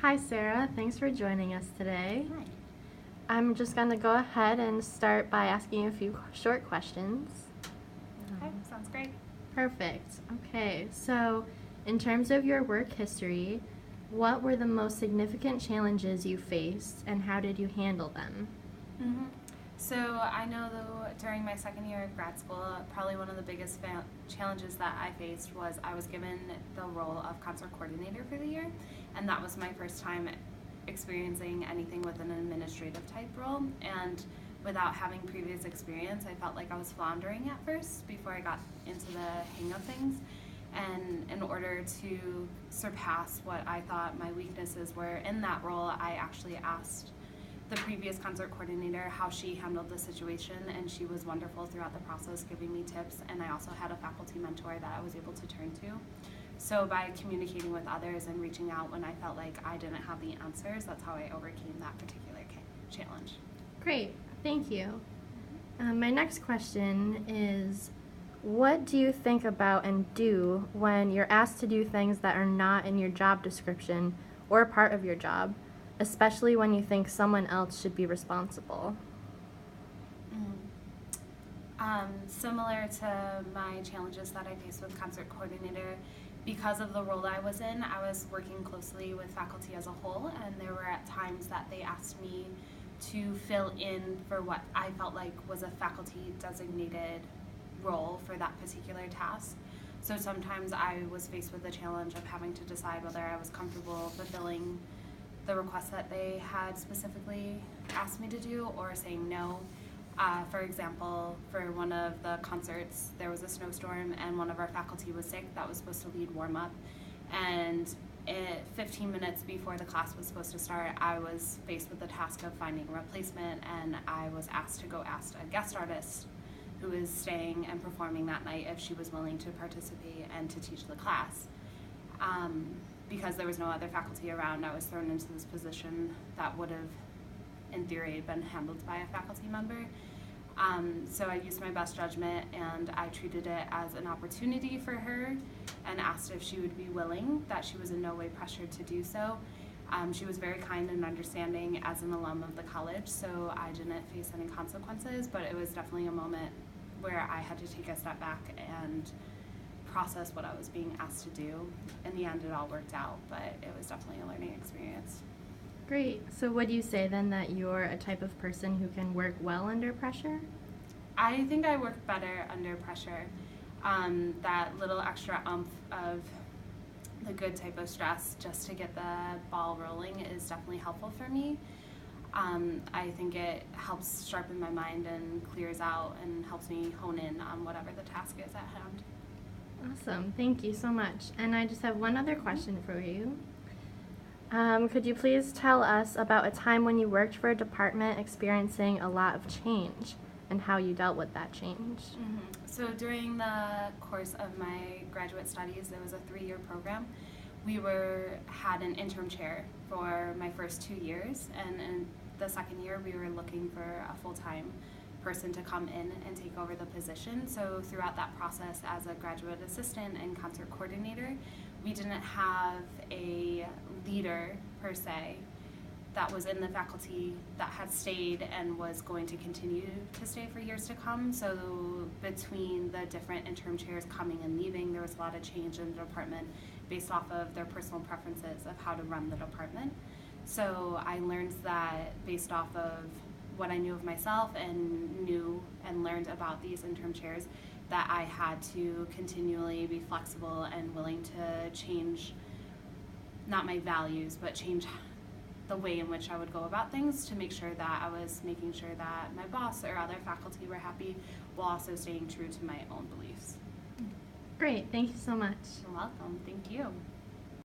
Hi, Sarah. Thanks for joining us today. Hi. I'm just going to go ahead and start by asking you a few short questions. Okay, sounds great. Perfect. Okay, so in terms of your work history, what were the most significant challenges you faced and how did you handle them? So I know though during my second year of grad school, probably one of the biggest challenges that I faced was I was given the role of concert coordinator for the year, and that was my first time experiencing anything with an administrative type role. And without having previous experience, I felt like I was floundering at first before I got into the hang of things. And in order to surpass what I thought my weaknesses were in that role, I actually asked the previous concert coordinator how she handled the situation, and she was wonderful throughout the process, giving me tips. And I also had a faculty mentor that I was able to turn to. So by communicating with others and reaching out when I felt like I didn't have the answers, that's how I overcame that particular challenge. Great, thank you. My next question is, what do you think about and do when you're asked to do things that are not in your job description or part of your job, especially when you think someone else should be responsible? Similar to my challenges that I faced with concert coordinator, because of the role I was in, I was working closely with faculty as a whole, and there were at times that they asked me to fill in for what I felt like was a faculty designated role for that particular task. So sometimes I was faced with the challenge of having to decide whether I was comfortable fulfilling the requests that they had specifically asked me to do or saying no. For example, for one of the concerts, there was a snowstorm and one of our faculty was sick that was supposed to lead warm up. And 15 minutes before the class was supposed to start, I was faced with the task of finding a replacement, and I was asked to go ask a guest artist who is staying and performing that night if she was willing to participate and to teach the class. Because there was no other faculty around, I was thrown into this position that would have, in theory, been handled by a faculty member. So I used my best judgment, and I treated it as an opportunity for her and asked if she would be willing, that she was in no way pressured to do so. She was very kind and understanding as an alum of the college, so I didn't face any consequences, but it was definitely a moment where I had to take a step back and process what I was being asked to do. In the end, it all worked out, but it was definitely a learning experience. Great. So would you say then that you're a type of person who can work well under pressure? I think I work better under pressure. That little extra oomph of the good type of stress just to get the ball rolling is definitely helpful for me. I think it helps sharpen my mind and clears out and helps me hone in on whatever the task is at hand. Awesome. Thank you so much. And I just have one other question for you. Could you please tell us about a time when you worked for a department experiencing a lot of change and how you dealt with that change? So during the course of my graduate studies, there was a 3-year program. We had an interim chair for my first 2 years, and in the second year we were looking for a full-time person to come in and take over the position. So throughout that process, as a graduate assistant and concert coordinator, we didn't have a leader per se that was in the faculty that had stayed and was going to continue to stay for years to come. So between the different interim chairs coming and leaving, there was a lot of change in the department based off of their personal preferences of how to run the department. So I learned that based off of what I knew of myself and knew and learned about these interim chairs, that I had to continually be flexible and willing to change, not my values, but change the way in which I would go about things to make sure that I was making sure that my boss or other faculty were happy while also staying true to my own beliefs. Great. Thank you so much. You're welcome. Thank you.